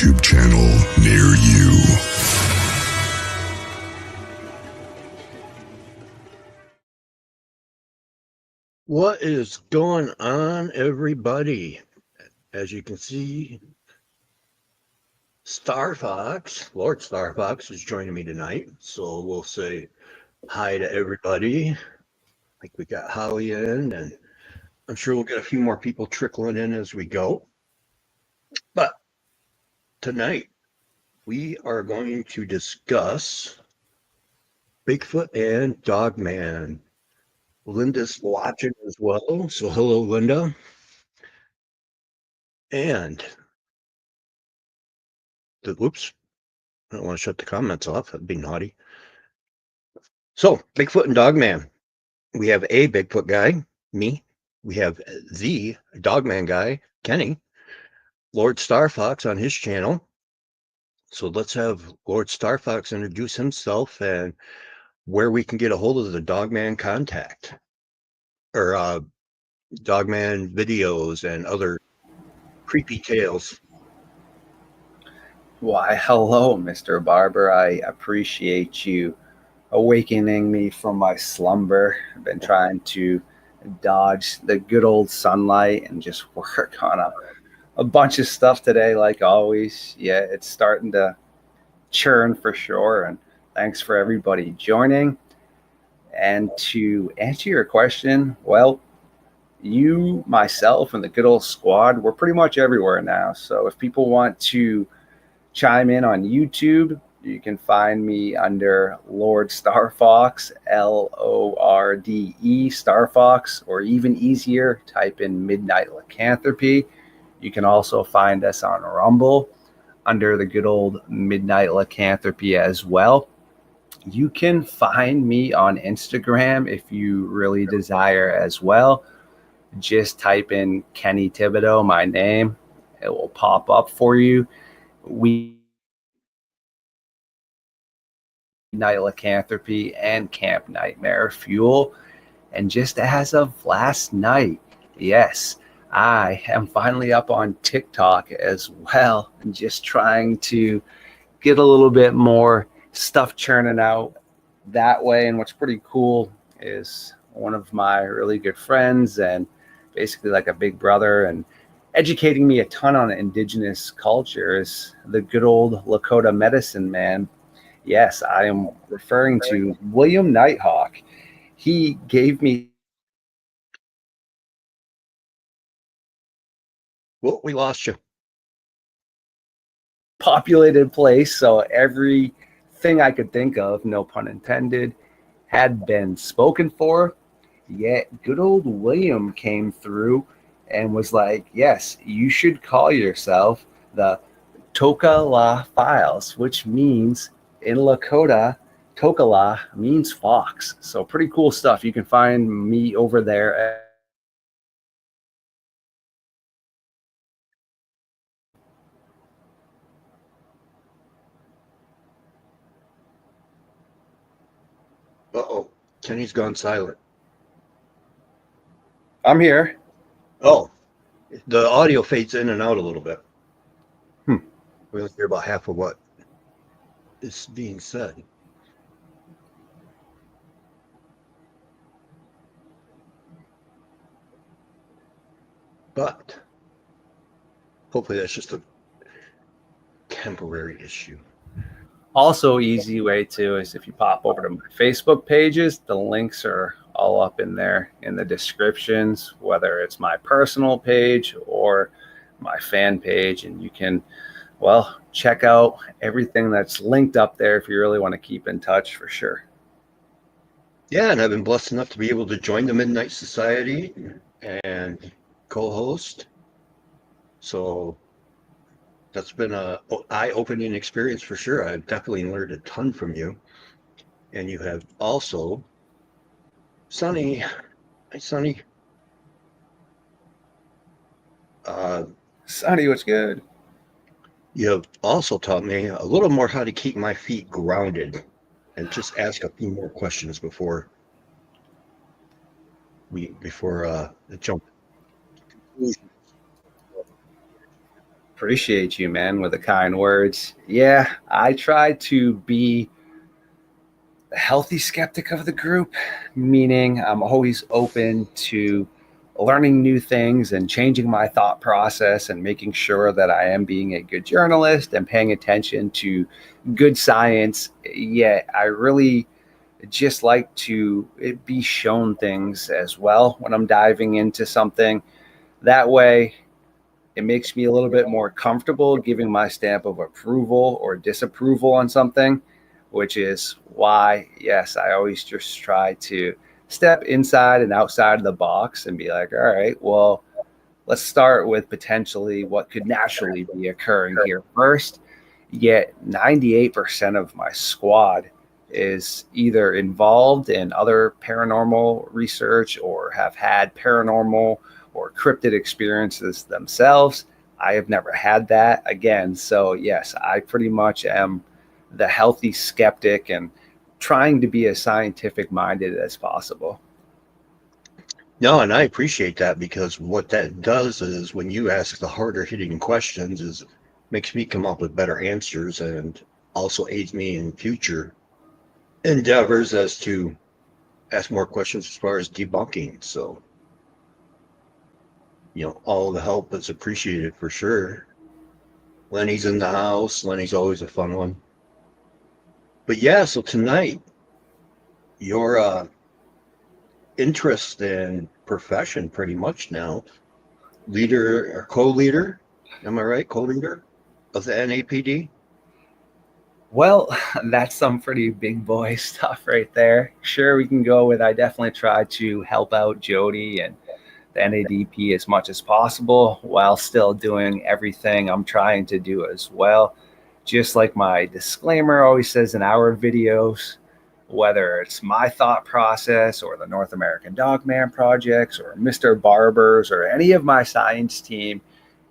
YouTube channel near you. What is going on, everybody? As you can see, Lord Star Fox is joining me tonight. So we'll say hi to everybody. Like we got Holly in, and I'm sure we'll get a few more people trickling in as we go. But tonight, we are going to discuss Bigfoot and Dogman. Linda's watching as well. So hello, Linda. And whoops, I don't want to shut the comments off. That'd be naughty. So, Bigfoot and Dogman. We have a Bigfoot guy, me. We have the Dogman guy, Kenny. Lord Star Fox on his channel. So let's have Lord Star Fox introduce himself and where we can get a hold of the Dogman contact or Dogman videos and other creepy tales. Why, hello, Mr. Barber. I appreciate you awakening me from my slumber. I've been trying to dodge the good old sunlight and just work on a bunch of stuff today, like always. Yeah, it's starting to churn for sure. And thanks for everybody joining. And to answer your question, well, you, myself, and the good old squad, we're pretty much everywhere now. So if people want to chime in on YouTube, you can find me under Lord Star Fox, Lorde Star Fox, or even easier, type in Midnight Lycanthropy. You can also find us on Rumble under the good old Midnight Lycanthropy as well. You can find me on Instagram if you really desire as well. Just type in Kenny Thibodeau, my name. It will pop up for you. We Night Lycanthropy and Camp Nightmare Fuel. And just as of last night, yes, I am finally up on TikTok as well, and just trying to get a little bit more stuff churning out that way. And what's pretty cool is one of my really good friends and basically like a big brother and educating me a ton on indigenous culture is the good old Lakota medicine man. Yes, I am referring to William Nighthawk. He gave me Well, we lost you. populated place, so everything I could think of, no pun intended, had been spoken for. Yet good old William came through and was like, yes, you should call yourself the Tokala Files, which means in Lakota, Tokala means fox. So pretty cool stuff. You can find me over there. Uh-oh, Kenny's gone silent. I'm here. Oh, the audio fades in and out a little bit. We only hear about half of what is being said. But hopefully that's just a temporary issue. Also, easy way too is if you pop over to my Facebook pages, the links are all up in there in the descriptions, whether it's my personal page or my fan page, and you can, well, check out everything that's linked up there if you really want to keep in touch for sure. Yeah, and I've been blessed enough to be able to join the Midnight Society and co-host. So that's been a eye-opening experience for sure. I've definitely learned a ton from you. And you have also Sonny. Hi, Sonny. Sonny, what's good? You have also taught me a little more how to keep my feet grounded and just ask a few more questions before the jump. Appreciate you, man, with the kind words. Yeah, I try to be a healthy skeptic of the group, meaning I'm always open to learning new things and changing my thought process and making sure that I am being a good journalist and paying attention to good science. Yet I really just like to be shown things as well when I'm diving into something. That way, it makes me a little bit more comfortable giving my stamp of approval or disapproval on something, which is why, yes, I always just try to step inside and outside of the box and be like, all right, well, let's start with potentially what could naturally be occurring here first. Yet 98% of my squad is either involved in other paranormal research or have had paranormal or cryptid experiences themselves. I have never had that again. So, yes, I pretty much am the healthy skeptic and trying to be as scientific minded as possible. No, and I appreciate that, because what that does is when you ask the harder hitting questions is makes me come up with better answers, and also aids me in future endeavors as to ask more questions as far as debunking. So, all the help is appreciated for sure. Lenny's in the house. Lenny's always a fun one. But yeah, so tonight, your interest and profession pretty much now, leader or co-leader, am I right? Co-leader of the NAPD? Well, that's some pretty big boy stuff right there. Sure, we can go with I definitely try to help out Jody and the NADP as much as possible while still doing everything I'm trying to do as well. Just like my disclaimer always says in our videos, whether it's my thought process or the North American Dogman projects or Mr. Barber's or any of my science team,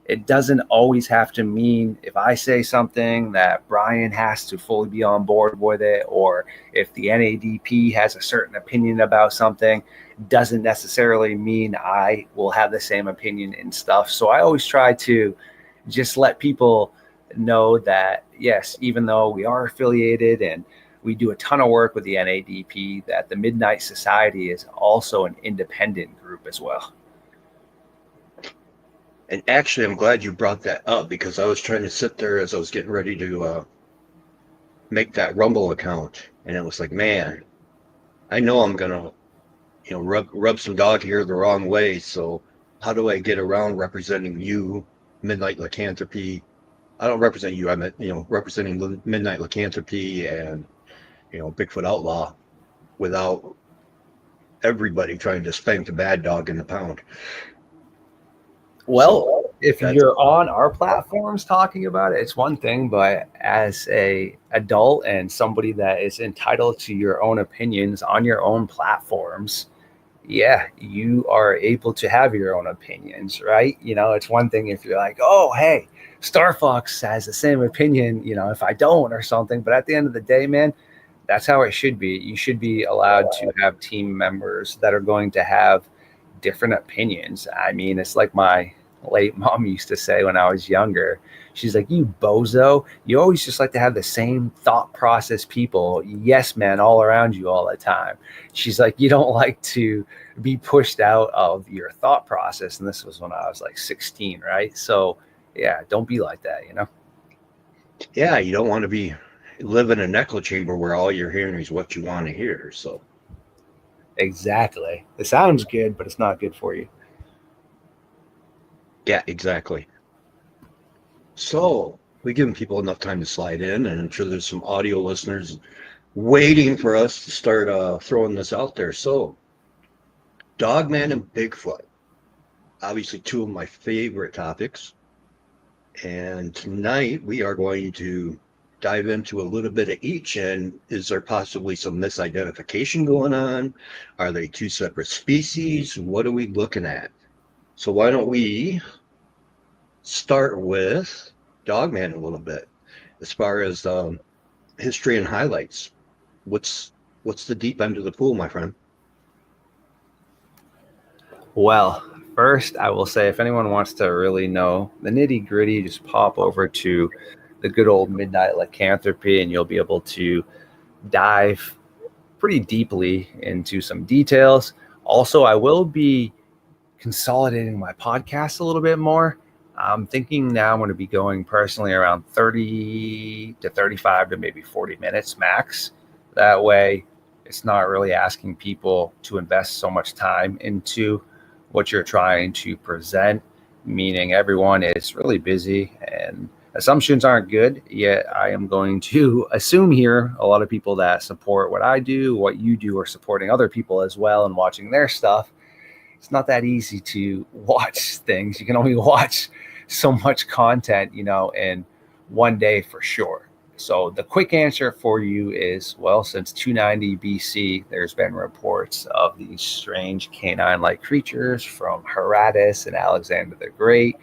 it doesn't always have to mean if I say something that Brian has to fully be on board with it, or if the NADP has a certain opinion about something, doesn't necessarily mean I will have the same opinion and stuff. So I always try to just let people know that, yes, even though we are affiliated and we do a ton of work with the NADP, that the Midnight Society is also an independent group as well. And actually, I'm glad you brought that up, because I was trying to sit there as I was getting ready to make that Rumble account, and it was like, man, I know I'm gonna, rub some dog hair the wrong way. So how do I get around representing you, Midnight Lycanthropy? I don't represent you. I meant, representing Midnight Lycanthropy and, Bigfoot Outlaw, without everybody trying to spank the bad dog in the pound. Well, So if you're on our platforms talking about it, it's one thing, but as a adult and somebody that is entitled to your own opinions on your own platforms, yeah, you are able to have your own opinions, right? It's one thing if you're like, oh, hey, Star Fox has the same opinion, if I don't or something. But at the end of the day, man, that's how it should be. You should be allowed to have team members that are going to have different opinions. I mean, it's like my late mom used to say when I was younger. She's like, you bozo, you always just like to have the same thought process people, yes man, all around you all the time. She's like, you don't like to be pushed out of your thought process. And this was when I was like 16, right? So yeah, don't be like that, Yeah, you don't want to be live in an echo chamber where all you're hearing is what you want to hear. So Exactly. It sounds good, but it's not good for you. yeah, exactly. So we've given people enough time to slide in, and I'm sure there's some audio listeners waiting for us to start throwing this out there. So Dogman and Bigfoot, obviously two of my favorite topics. And tonight we are going to dive into a little bit of each. And is there possibly some misidentification going on? Are they two separate species? What are we looking at? So why don't we start with Dogman a little bit, as far as history and highlights. What's the deep end of the pool, my friend? Well, First, I will say if anyone wants to really know the nitty gritty, just pop over to the good old Midnight Lycanthropy and you'll be able to dive pretty deeply into some details. Also, I will be consolidating my podcast a little bit more. I'm thinking now I'm going to be going personally around 30 to 35 to maybe 40 minutes max. That way, it's not really asking people to invest so much time into what you're trying to present, meaning everyone is really busy and assumptions aren't good. Yet I am going to assume here a lot of people that support what I do, what you do, are supporting other people as well and watching their stuff. It's not that easy to watch things. You can only watch so much content, in one day for sure. So the quick answer for you is, well, since 290 BC, there's been reports of these strange canine-like creatures from Herodotus and Alexander the Great.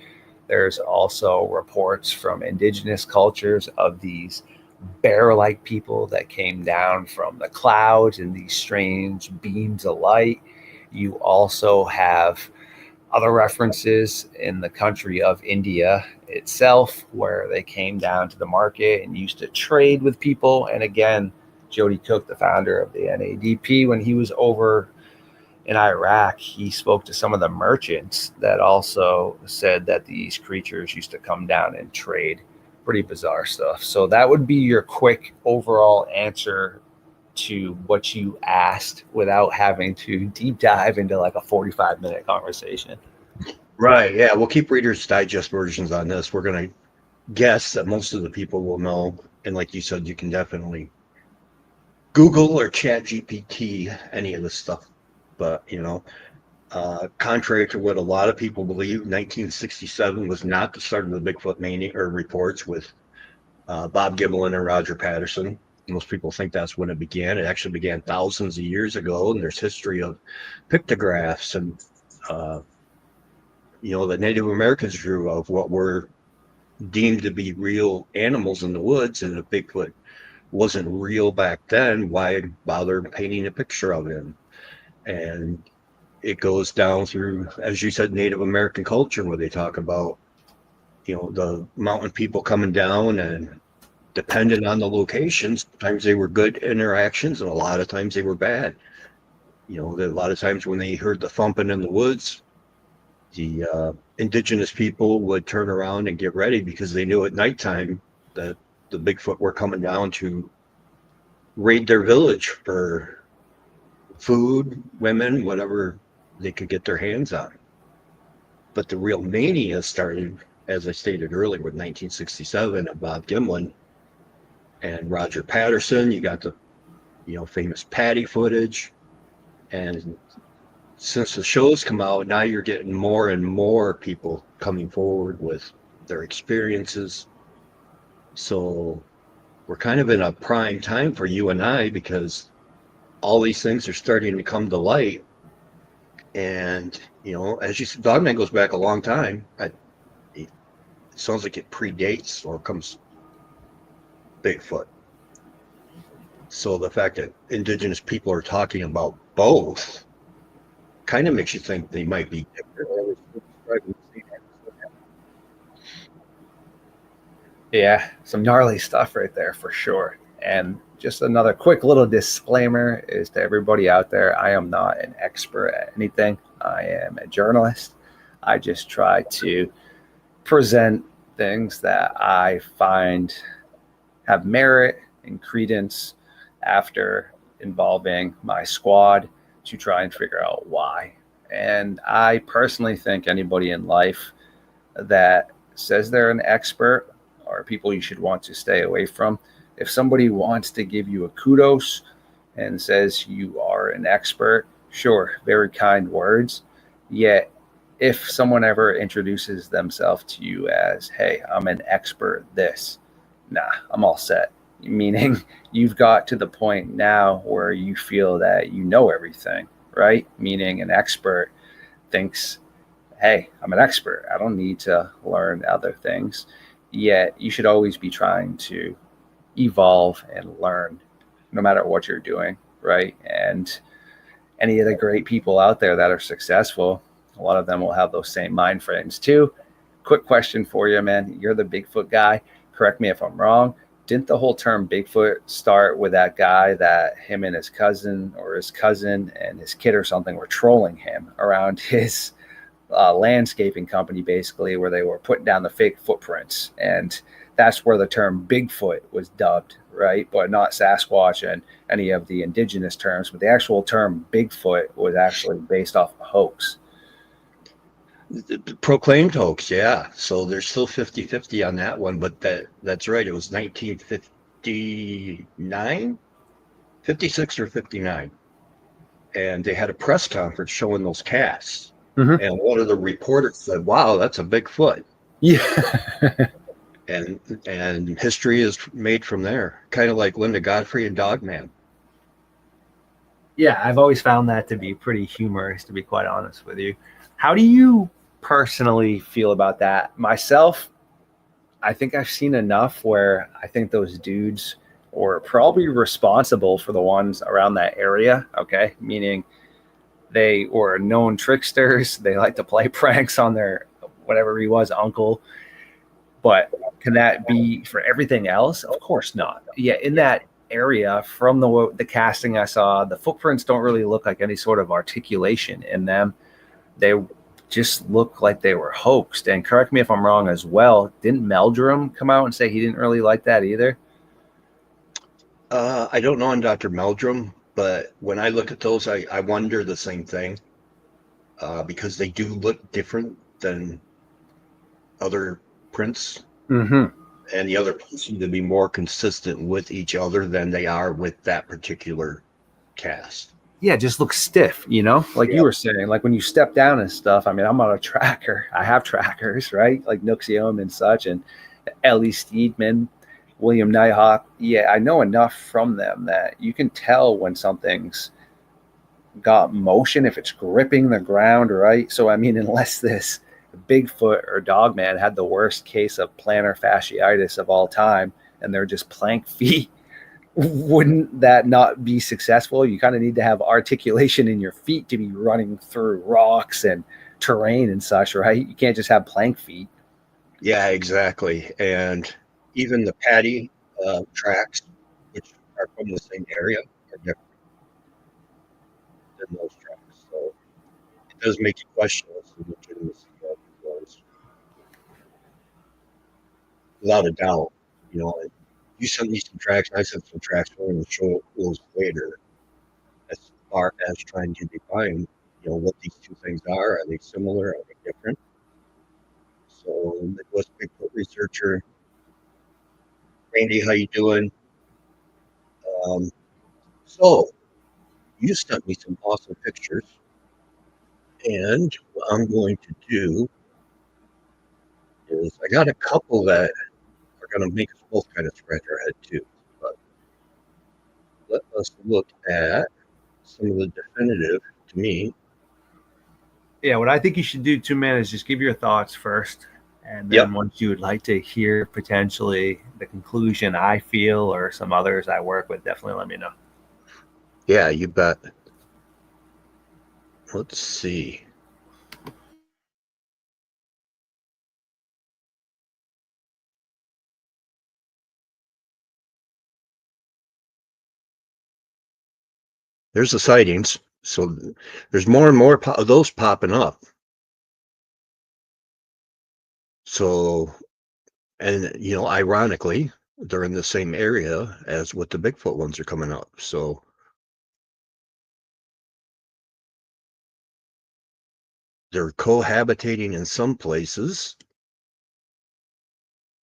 There's also reports from indigenous cultures of these bear-like people that came down from the clouds in these strange beams of light. You also have other references in the country of India itself, where they came down to the market and used to trade with people. And again, Jody Cook, the founder of the NADP, when he was over in Iraq, he spoke to some of the merchants that also said that these creatures used to come down and trade. Pretty bizarre stuff. So that would be your quick overall answer to what you asked without having to deep dive into like a 45-minute conversation. Right. Yeah. We'll keep Reader's Digest versions on this. We're going to guess that most of the people will know. And like you said, you can definitely Google or Chat GPT any of this stuff. But, contrary to what a lot of people believe, 1967 was not the start of the Bigfoot mania or reports with Bob Gimlin and Roger Patterson. Most people think that's when it began. It actually began thousands of years ago, and there's history of pictographs and, the Native Americans drew of what were deemed to be real animals in the woods, and if Bigfoot wasn't real back then, why bother painting a picture of him? And it goes down through, as you said, Native American culture, where they talk about, the mountain people coming down, and depending on the locations, sometimes they were good interactions and a lot of times they were bad. A lot of times when they heard the thumping in the woods, the indigenous people would turn around and get ready because they knew at nighttime that the Bigfoot were coming down to raid their village for food, women, whatever they could get their hands on. But the real mania started, as I stated earlier, with 1967 and Bob Gimlin and Roger Patterson. You got the, famous Patty footage. And since the shows come out, now you're getting more and more people coming forward with their experiences. So we're kind of in a prime time for you and I, because all these things are starting to come to light. And, as you said, Dogman goes back a long time. It sounds like it predates or comes Bigfoot. So the fact that indigenous people are talking about both kind of makes you think they might be different. Yeah, some gnarly stuff right there for sure. And just another quick little disclaimer is to everybody out there, I am not an expert at anything. I am a journalist. I just try to present things that I find have merit and credence after involving my squad to try and figure out why. And I personally think anybody in life that says they're an expert are people you should want to stay away from. If somebody wants to give you a kudos and says you are an expert, sure, very kind words. Yet if someone ever introduces themselves to you as, hey, I'm an expert this, nah, I'm all set. Meaning you've got to the point now where you feel that you know everything, right? Meaning an expert thinks, hey, I'm an expert. I don't need to learn other things. Yet you should always be trying to evolve and learn no matter what you're doing, right? And any of the great people out there that are successful, A lot of them will have those same mind frames too. Quick question for you, man. You're the Bigfoot guy. Correct me if I'm wrong. Didn't the whole term Bigfoot start with that guy that him and his cousin or his cousin and his kid or something were trolling him around his landscaping company, basically, where they were putting down the fake footprints? And that's where the term Bigfoot was dubbed, right? But not Sasquatch and any of the indigenous terms. But the actual term Bigfoot was actually based off a hoax. The proclaimed hoax, yeah. So there's still 50-50 on that one, but that's right. It was 1959, 56 or 59. And they had a press conference showing those casts. Mm-hmm. And one of the reporters said, "Wow, that's a Bigfoot." Yeah. And history is made from there, kind of like Linda Godfrey and Dogman. Yeah, I've always found that to be pretty humorous, to be quite honest with you. How do you personally feel about that? Myself, I think I've seen enough where I think those dudes were probably responsible for the ones around that area. Okay. Meaning they were known tricksters. They like to play pranks on their whatever he was, uncle. But can that be for everything else? Of course not. Yeah, in that area, from the casting I saw, the footprints don't really look like any sort of articulation in them. They just look like they were hoaxed. And correct me if I'm wrong as well. Didn't Meldrum come out and say he didn't really like that either? I don't know on Dr. Meldrum, but when I look at those, I wonder the same thing, because they do look different than other prints. Mm-hmm. And the other prints seem to be more consistent with each other than they are with that particular cast. Yeah, it just looks stiff, like you were saying, like when you step down and stuff. I mean, I'm on a tracker. I have trackers, right? Like Nuxiom and such, and Ellie Steedman, William Nighthawk. Yeah, I know enough from them that you can tell when something's got motion, if it's gripping the ground, right? So, I mean, unless this Bigfoot or Dogman had the worst case of plantar fasciitis of all time and they're just plank feet, wouldn't that not be successful? You kind of need to have articulation in your feet to be running through rocks and terrain and such, right? You can't just have plank feet. Yeah, exactly. And even the paddy tracks, which are from the same area, are different than those tracks. So it does make you question the legitimacy of those, without a doubt. You know, you sent me some tracks, I sent some tracks for you to show those later, as far as trying to define, what these two things are. Are they similar? Are they different? So, Midwest Bigfoot researcher Randy, how you doing? Um, so you sent me some awesome pictures, and what I'm going to do is I got a couple that are going to make us both kind of scratch our head too. But let us look at some of the definitive, to me. Yeah, what I think you should do too, man, is just give your thoughts first. And then Yep. once you would like to hear potentially the conclusion I feel or some others I work with, definitely let me know. Yeah, you bet. Let's see. There's the sightings. So there's more and more of those popping up. So, and ironically, they're in the same area as what the Bigfoot ones are coming up. So they're cohabitating in some places,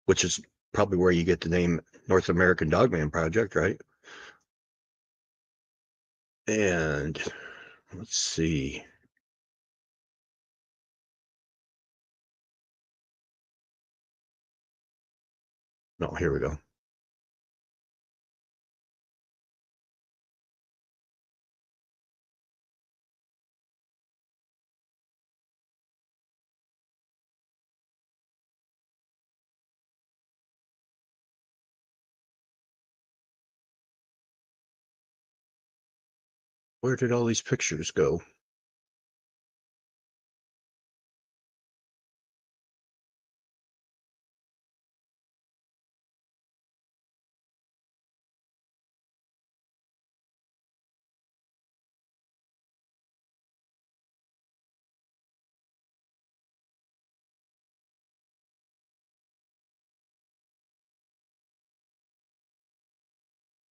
which is probably where you get the name North American Dogman Project, right? And let's see. No, here we go. Where did all these pictures go?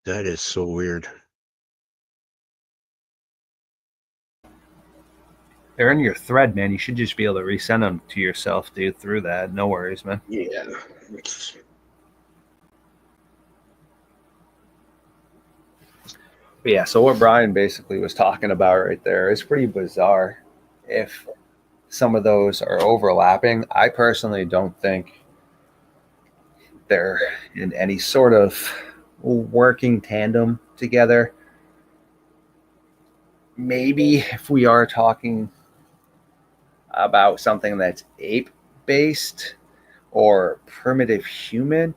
That is so weird. They're in your thread, man. You should just be able to resend them to yourself, dude, through that. No worries, man. Yeah. But yeah, so what Brian basically was talking about right there is pretty bizarre. If some of those are overlapping, I personally don't think they're in any sort of working tandem together. Maybe if we are talking about something that's ape based or primitive human,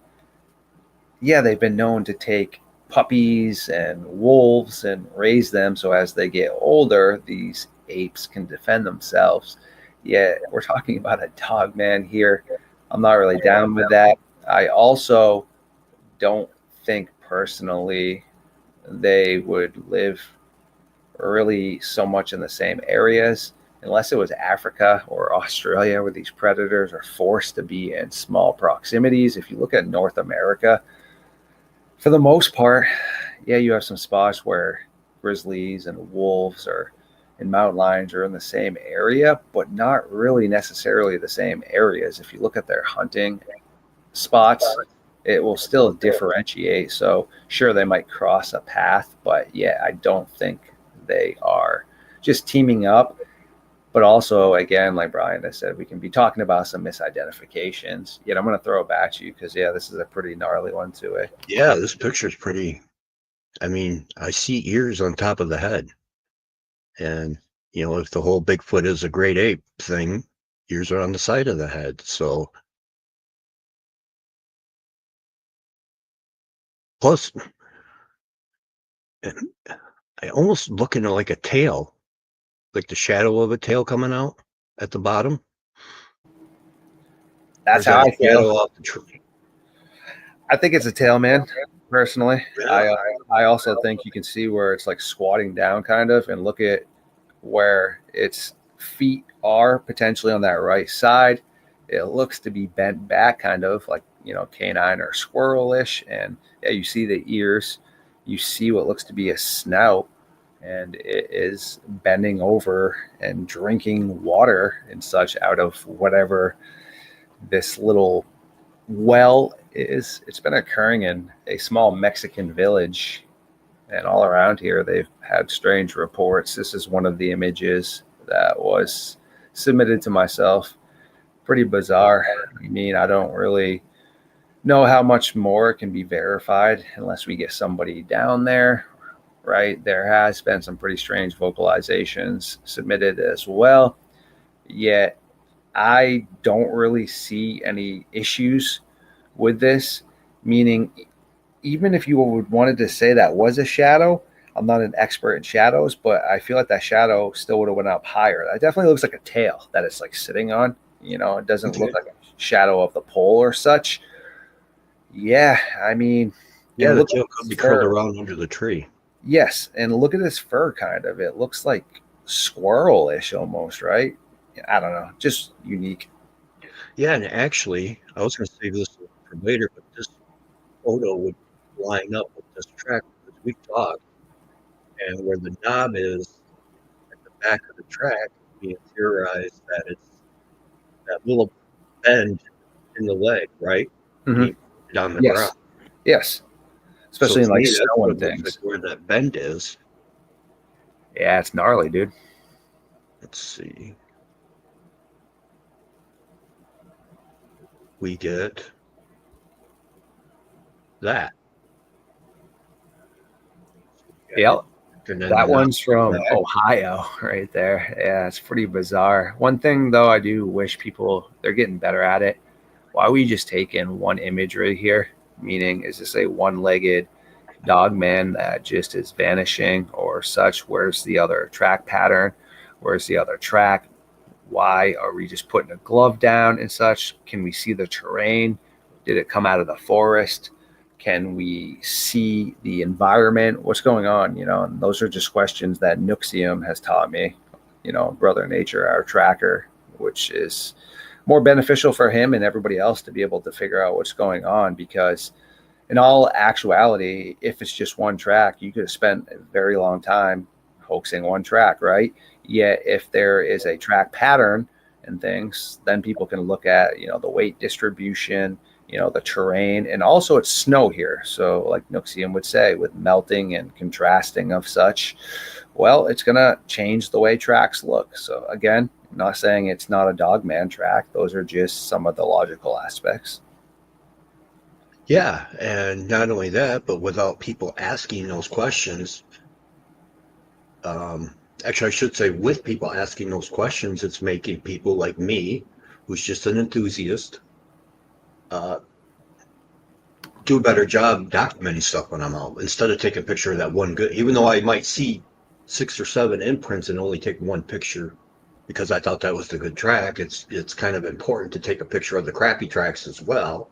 yeah, they've been known to take puppies and wolves and raise them so as they get older, these apes can defend themselves. Yeah, we're talking about a dog man here. I'm not really down with that. I also don't think personally they would live really so much in the same areas unless it was Africa or Australia where these predators are forced to be in small proximities. If you look at North America, for the most part, yeah, you have some spots where grizzlies and wolves and mountain lions are in the same area, but not really necessarily the same areas. If you look at their hunting spots, it will still differentiate. So sure, they might cross a path, but yeah, I don't think they are just teaming up. But also, again, like Brian has said, we can be talking about some misidentifications. Yet I'm going to throw it back to you because, yeah, this is a pretty gnarly one too. Yeah, this picture's pretty. I mean, I see ears on top of the head. And, if the whole Bigfoot is a great ape thing, ears are on the side of the head. So, plus, I almost look into like a tail, like the shadow of a tail coming out at the bottom. That's how I feel. Off the tree? I think it's a tail, man. Personally, Yeah. I also think you can see where it's like squatting down, kind of, and look at where its feet are potentially on that right side. It looks to be bent back, kind of like canine or squirrelish, and yeah, you see the ears. You see what looks to be a snout, and it is bending over and drinking water and such out of whatever this little well is. It's been occurring in a small Mexican village, and all around here they've had strange reports. This is one of the images that was submitted to myself. Pretty bizarre. I mean, I don't really know how much more can be verified unless we get somebody down there, right? There has been some pretty strange vocalizations submitted as well, yet I don't really see any issues with this, meaning even if you would wanted to say that was a shadow, I'm not an expert in shadows, but I feel like that shadow still would have went up higher. That definitely looks like a tail that it's like sitting on. It doesn't look like a shadow of the pole or such. Yeah, I mean, Yeah, the tail could be curled around under the tree. Yes, and look at this fur, kind of. It looks like squirrel-ish almost, right? I don't know, just unique. Yeah, and actually, I was going to save this for later, but this photo would line up with this track because we talked, and where the knob is at the back of the track, we theorized that it's that little bend in the leg, right? Mm-hmm. On the ground. Yes. Especially so in like snow and things. Like where that bend is. Yeah, it's gnarly, dude. Let's see. We get that. Yeah. That one's from Ohio right there. Yeah, it's pretty bizarre. One thing, though, I do wish they're getting better at it. Why we just take in one imagery here? Meaning, is this a one-legged dog man that just is vanishing or such? Where's the other track pattern? Where's the other track? Why are we just putting a glove down and such? Can we see the terrain? Did it come out of the forest? Can we see the environment? What's going on? And those are just questions that Nuxium has taught me, Brother Nature, our tracker, which is more beneficial for him and everybody else to be able to figure out what's going on, because in all actuality, if it's just one track, you could have spent a very long time hoaxing one track, right? Yet if there is a track pattern and things, then people can look at, the weight distribution, the terrain, and also it's snow here. So like Nuxium would say, with melting and contrasting of such, well, it's going to change the way tracks look. So again, I'm not saying it's not a Dogman track. Those are just some of the logical aspects. Yeah, and not only that, but without people asking those questions, actually, I should say with people asking those questions, it's making people like me, who's just an enthusiast, do a better job documenting stuff when I'm out. Instead of taking a picture of that one good, even though I might see 6 or 7 imprints and only take one picture because I thought that was the good track, it's kind of important to take a picture of the crappy tracks as well,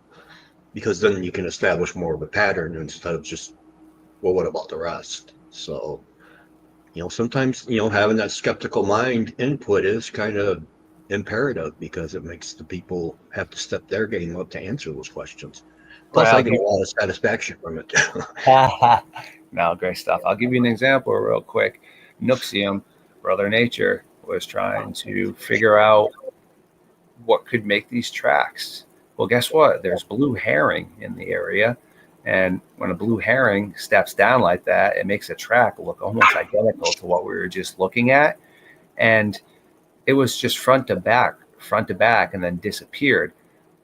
because then you can establish more of a pattern instead of just, well, what about the rest? So, sometimes, having that skeptical mind input is kind of imperative because it makes the people have to step their game up to answer those questions. Plus, I get a lot of satisfaction from it. No, great stuff. I'll give you an example real quick. Nuxium, Brother Nature, was trying to figure out what could make these tracks. Well, guess what? There's blue herring in the area. And when a blue herring steps down like that, it makes a track look almost identical to what we were just looking at. And it was just front to back, and then disappeared.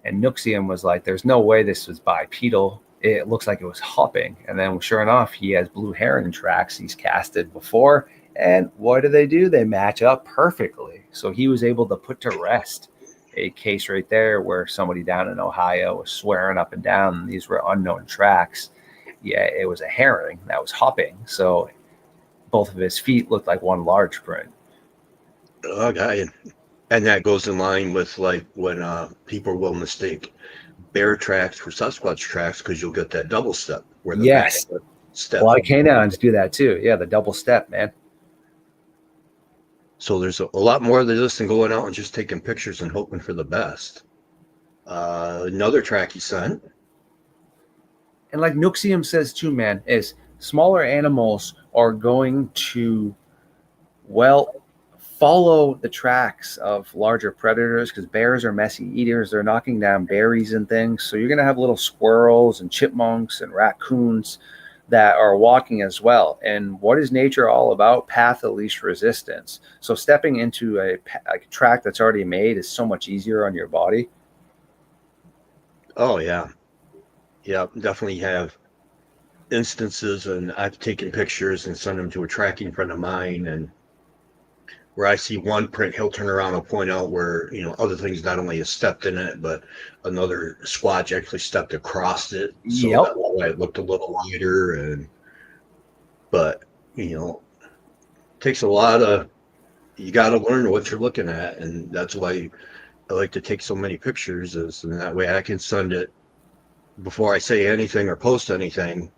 And Nuxium was like, there's no way this was bipedal. It looks like it was hopping. And then sure enough, he has blue heron tracks he's casted before. And what do? They match up perfectly. So he was able to put to rest a case right there where somebody down in Ohio was swearing up and down these were unknown tracks. Yeah, it was a herring that was hopping. So both of his feet looked like one large print. Okay. And that goes in line with like when people will mistake bear tracks for Sasquatch tracks because you'll get that double step where the yes, step. A lot of canines do that too. Yeah, the double step, man. So there's a lot more to this than going out and just taking pictures and hoping for the best. Another track he sent. And like Nuxium says too, man, is smaller animals are going to, follow the tracks of larger predators because bears are messy eaters. They're knocking down berries and things. So you're going to have little squirrels and chipmunks and raccoons that are walking as well. And what is nature all about? Path of least resistance. So stepping into a track that's already made is so much easier on your body. Oh, yeah. Yeah, definitely have instances, and I've taken pictures and sent them to a tracking friend of mine, and where I see one print, he'll turn around and point out where, other things not only have stepped in it, but another squatch actually stepped across it. So Yep. that's why it looked a little wider. But, takes a lot of, you got to learn what you're looking at. And that's why I like to take so many pictures, and that way I can send it before I say anything or post anything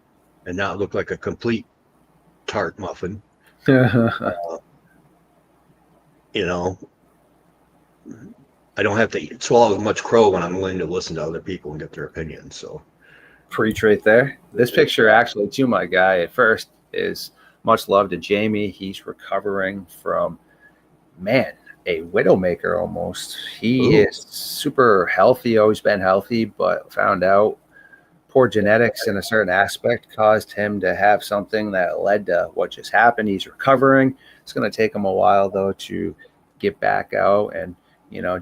and not look like a complete tart muffin. I don't have to swallow as much crow when I'm willing to listen to other people and get their opinions. So, preach right there. This picture actually, too, my guy, at first is much love to Jamie. He's recovering from, a widowmaker almost. He is super healthy, always been healthy, but found out poor genetics in a certain aspect caused him to have something that led to what just happened. He's recovering. It's going to take him a while, though, to get back out and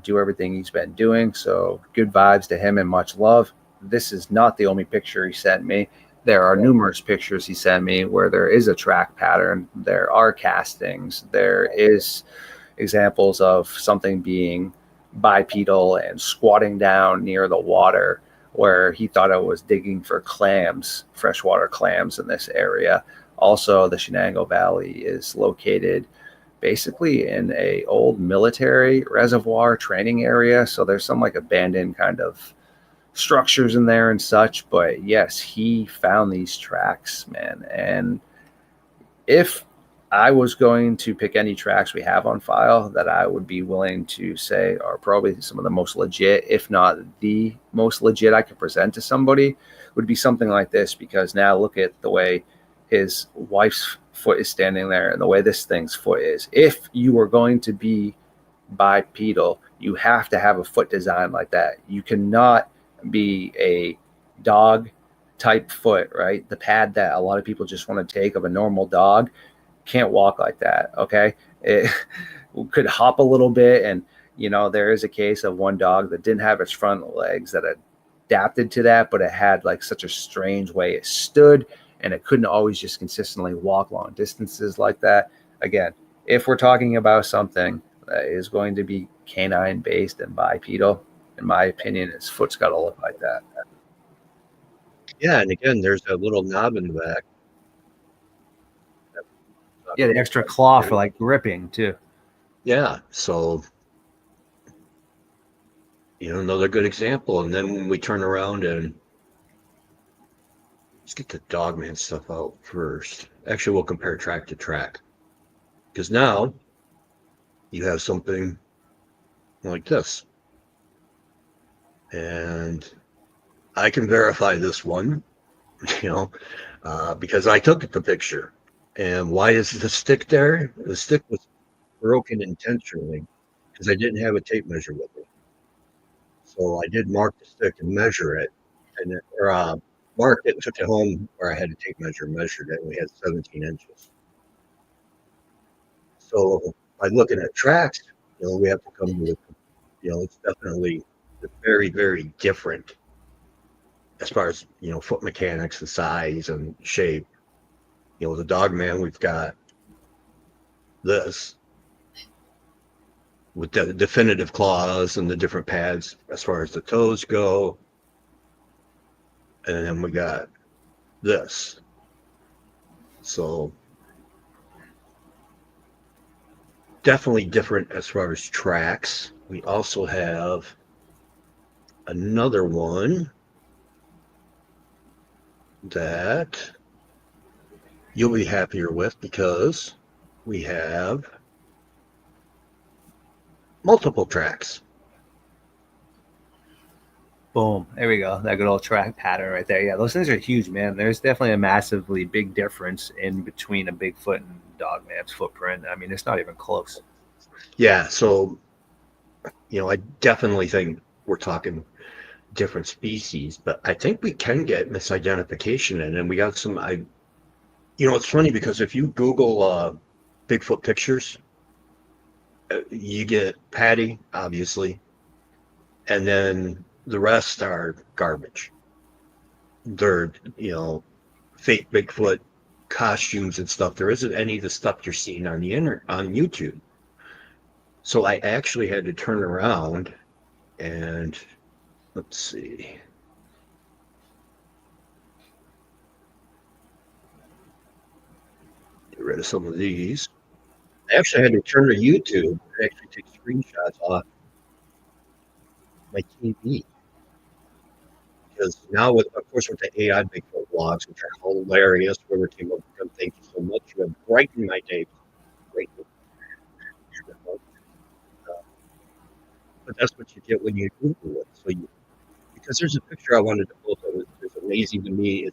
do everything he's been doing. So good vibes to him and much love. This is not the only picture he sent me. There are numerous pictures he sent me where there is a track pattern. There are castings. There is examples of something being bipedal and squatting down near the water where he thought it was digging for clams, freshwater clams in this area. Also, the Shenango Valley is located basically in a old military reservoir training area. So there's some like abandoned kind of structures in there and such. But yes, he found these tracks, man. And if I was going to pick any tracks we have on file that I would be willing to say are probably some of the most legit, if not the most legit I could present to somebody, would be something like this. Because now look at the way his wife's foot is standing there and the way this thing's foot is. If you were going to be bipedal, you have to have a foot design like that. You cannot be a dog type foot, right? The pad that a lot of people just want to take of a normal dog can't walk like that. Okay. It could hop a little bit. And, there is a case of one dog that didn't have its front legs that adapted to that, but it had like such a strange way it stood and it couldn't always just consistently walk long distances like that. Again, if we're talking about something that is going to be canine based and bipedal, in my opinion, his foot's got to look like that. Yeah, and again, there's a little knob in the back. Yeah, the extra claw for like gripping too. Yeah, so another good example. And then when we turn around and let's get the Dogman stuff out first. Actually, we'll compare track to track because now you have something like this, and I can verify this one, because I took the picture. And why is the stick there? The stick was broken intentionally because I didn't have a tape measure with me. So I did mark the stick and measure it, and marked it and took it home where I had a tape measure and measured it, and we had 17 inches. So by looking at tracks, we have to come with, it's definitely very, very different as far as, foot mechanics, the size and shape. The Dogman, we've got this with the definitive claws and the different pads as far as the toes go. And then we got this. So definitely different as far as tracks. We also have another one that you'll be happier with because we have multiple tracks. Boom. There we go. That good old track pattern right there. Yeah, those things are huge, man. There's definitely a massively big difference in between a Bigfoot and Dogman's footprint. I mean, it's not even close. Yeah, so, I definitely think we're talking different species, but I think we can get misidentification in, and we got some, it's funny because if you Google Bigfoot pictures, you get Patty, obviously, and then the rest are garbage. They're, fake Bigfoot costumes and stuff. There isn't any of the stuff you're seeing on the on YouTube. So I actually had to turn around and let's see. Get rid of some of these. I actually had to turn to YouTube and actually take screenshots off my TV. Because now, of course, with the AI Bigfoot vlogs, which are hilarious, whoever came up with them, thank you so much. You have brightened my day. Greatly. But that's what you get when you Google it. So because there's a picture I wanted to post that was amazing to me.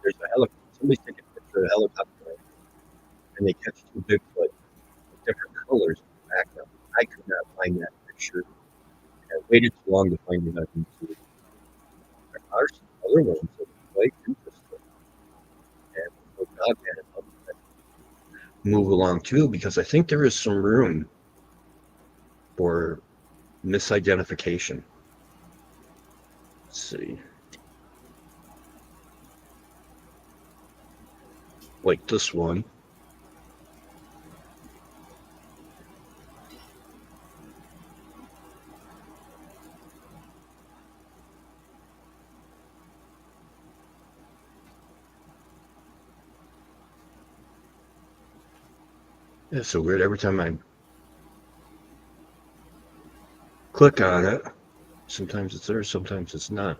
There's a helicopter. Somebody's taking a picture of a helicopter, and they catch two Bigfoot with different colors in the background. I could not find that picture. I waited too long to find it on YouTube. There are some other ones that are quite interesting. And we'll talk about that. Move along too, because I think there is some room for misidentification. Let's see. Like this one. It's so weird. Every time I click on it, sometimes it's there, sometimes it's not.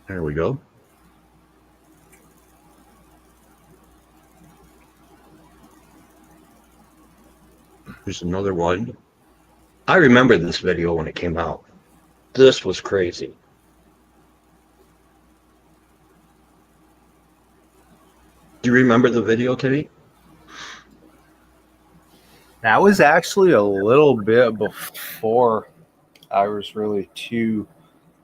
There we go. Here's another one. I remember this video when it came out. This was crazy. Do you remember the video, Timmy? That was actually a little bit before I was really too,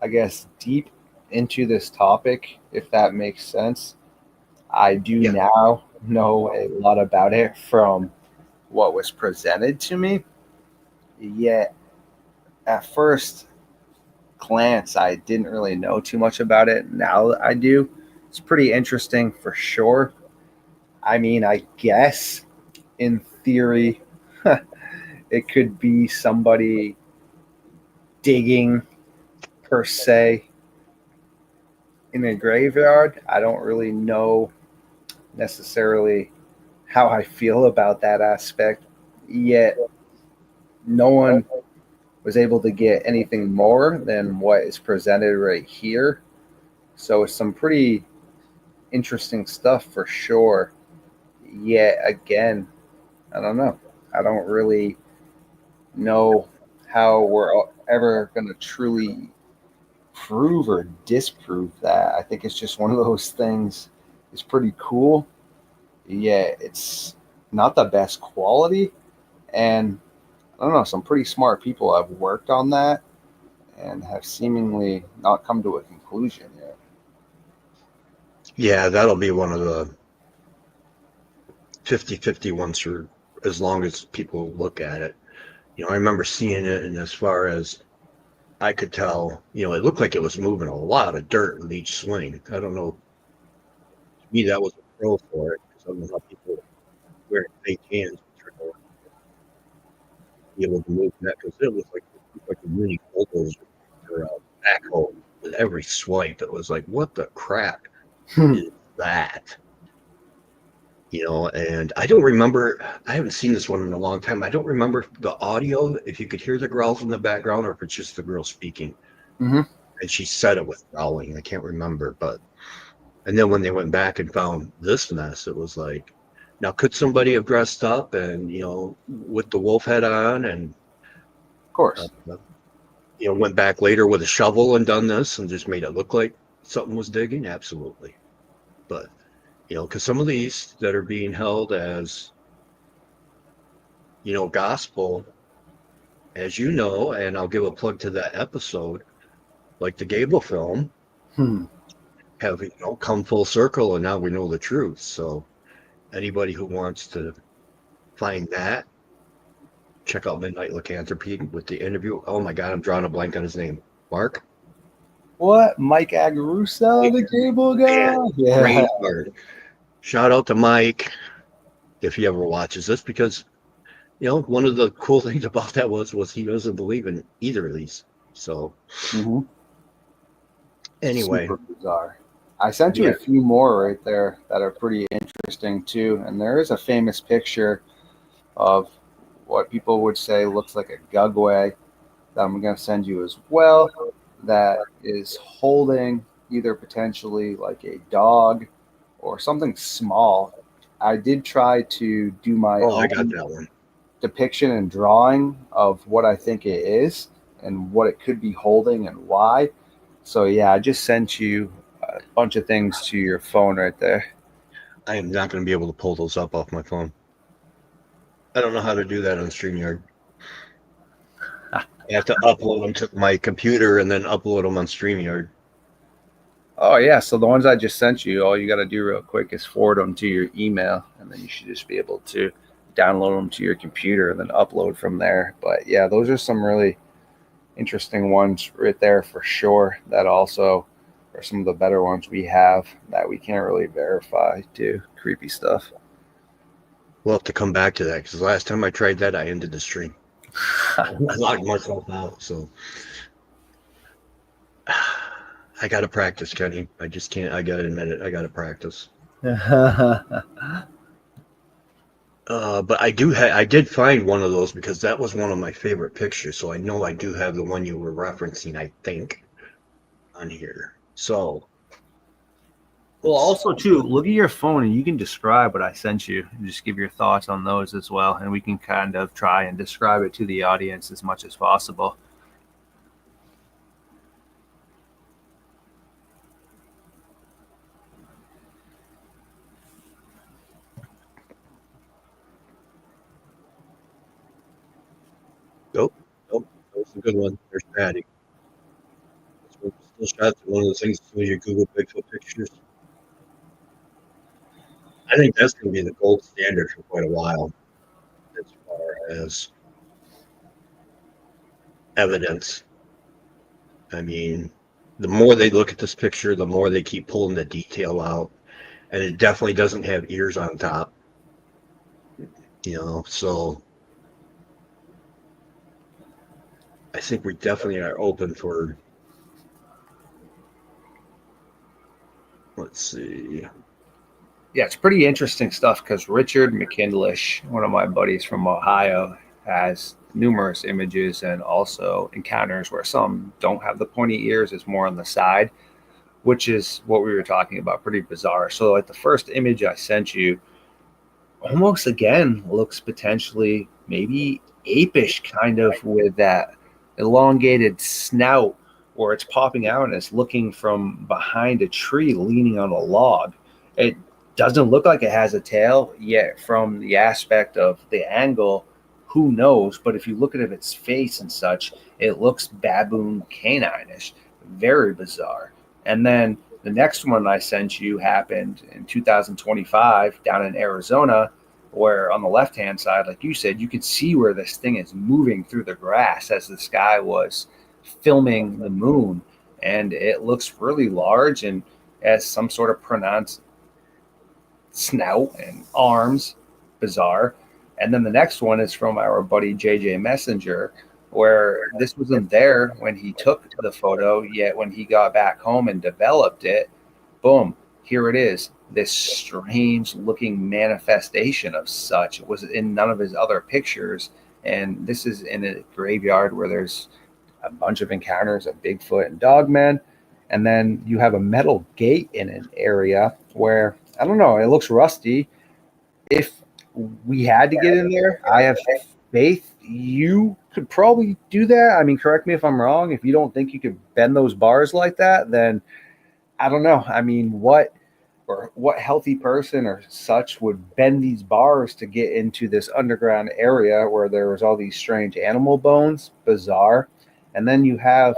I guess, deep into this topic, if that makes sense. I do Yeah. now know a lot about it from what was presented to me. Yet, at first glance, I didn't really know too much about it. Now I do. It's pretty interesting for sure. I mean, I guess in theory, it could be somebody digging per se in a graveyard. I don't really know necessarily how I feel about that aspect. Yet, no one was able to get anything more than what is presented right here. So it's some pretty interesting stuff for sure. Yet again, I don't know. I don't really know how we're ever going to truly prove or disprove that. I think it's just one of those things. It's pretty cool. Yeah, it's not the best quality. And I don't know, some pretty smart people have worked on that and have seemingly not come to a conclusion yet. Yeah, that'll be one of the 50-50 ones for as long as people look at it. You know, I remember seeing it, and as far as I could tell, you know, it looked like it was moving a lot of dirt with each swing. I don't know. To me, that was a pro for it, because I don't know how people wearing fake hands would be able to move that, because it was like a mini bulldozer or a backhoe with every swipe. It was like, what the crap is that? You know, and I don't remember, I haven't seen this one in a long time. I don't remember the audio, if you could hear the growls in the background or if it's just the girl speaking. Mm-hmm. And she said it with growling. I can't remember, but, and then when they went back and found this mess, it was like, now could somebody have dressed up and, you know, with the wolf head on and, Of course. you know, went back later with a shovel and done this and just made it look like something was digging? Absolutely. But, you know, because some of these that are being held as, you know, gospel, as you know, and I'll give a plug to that episode, like the Gable film, have, you know, come full circle, and now we know the truth. So anybody who wants to find that, check out Midnight Lycanthropy with the interview. Oh my God, I'm drawing a blank on his name. Mark? What? Mike Agarusa, the Gable guy? Man, Yeah. great card. Shout out to Mike if he ever watches this, because, you know, one of the cool things about that was he doesn't believe in either of these. So anyway, Super bizarre. I sent you yeah. a few more right there that are pretty interesting too. And there is a famous picture of what people would say looks like a gugway that I'm going to send you as well, that is holding either potentially like a dog or something small. I did try to do my Oh, I got own that one. depiction and drawing of what I think it is and what it could be holding and why. So yeah, I just sent you a bunch of things to your phone right there. I am not going to be able to pull those up off my phone. I don't know how to do that on StreamYard. I have to upload them to my computer and then upload them on StreamYard. Oh yeah, so the ones I just sent you, all you got to do real quick is forward them to your email, and then you should just be able to download them to your computer and then upload from there. But yeah, those are some really interesting ones right there for sure. That also are some of the better ones we have that we can't really verify too. Creepy stuff. We'll have to come back to that, because the last time I tried that, I ended the stream. I locked myself out, so I got to practice, Kenny. I just can't. I got to admit it. I got to practice. But I did find one of those, because that was one of my favorite pictures. So I know I do have the one you were referencing, I think, on here. So Well, also too, look at your phone and you can describe what I sent you. And just give your thoughts on those as well, and we can kind of try and describe it to the audience as much as possible. Nope. Nope. That's a good one. There's Patty. Still shots at one of those things as soon as you Google Bigfoot pictures. I think that's going to be the gold standard for quite a while as far as evidence. I mean, the more they look at this picture, the more they keep pulling the detail out. And it definitely doesn't have ears on top. So I think we definitely are open for, let's see. Yeah, it's pretty interesting stuff because Richard McKindlish, one of my buddies from Ohio, has numerous images and also encounters where some don't have the pointy ears, it's more on the side, which is what we were talking about. Pretty bizarre. So, like the first image I sent you, almost again looks potentially maybe apish, kind of with that elongated snout where it's popping out and it's looking from behind a tree leaning on a log. It doesn't look like it has a tail yet from the aspect of the angle. Who knows? But if you look at its face and such, it looks baboon canine-ish. Very bizarre. And then the next one I sent you happened in 2025 down in Arizona, where on the left hand side, like you said, you could see where this thing is moving through the grass as this guy was filming the moon. And it looks really large and has some sort of pronounced snout and arms. Bizarre. And then the next one is from our buddy JJ Messenger, where this wasn't there when he took the photo, yet when he got back home and developed it, boom, here it is. This strange looking manifestation of such. It was in none of his other pictures. And this is in a graveyard where there's a bunch of encounters of Bigfoot and Dogman. And then you have a metal gate in an area where, I don't know, it looks rusty. If we had to get in there, I have faith you could probably do that. I mean, correct me if I'm wrong. If you don't think you could bend those bars like that, then I don't know. I mean, what healthy person or such would bend these bars to get into this underground area where there was all these strange animal bones? Bizarre. And then you have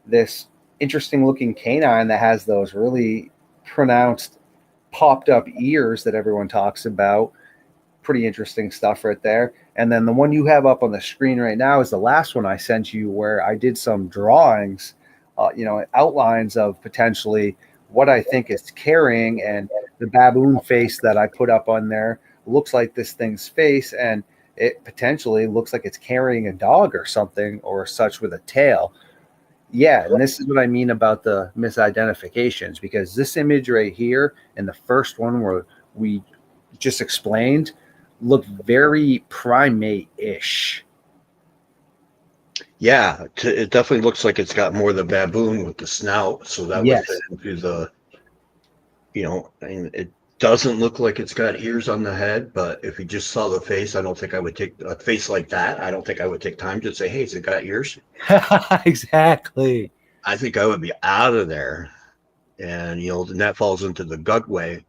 this interesting looking canine that has those really pronounced popped up ears that everyone talks about. Pretty interesting stuff right there. And then the one you have up on the screen right now is the last one I sent you, where I did some drawings, outlines of potentially what I think it's carrying. And the baboon face that I put up on there looks like this thing's face, and it potentially looks like it's carrying a dog or something or such with a tail. Yeah, and this is what I mean about the misidentifications, because this image right here and the first one where we just explained look very primate-ish. Yeah, it definitely looks like it's got more of the baboon with the snout, so that would Yes. fit into the, I mean, it doesn't look like it's got ears on the head, but if you just saw the face, I don't think I would take a face like that. I don't think I would take time to say, hey, has it got ears? Exactly. I think I would be out of there. And, then that falls into the gutway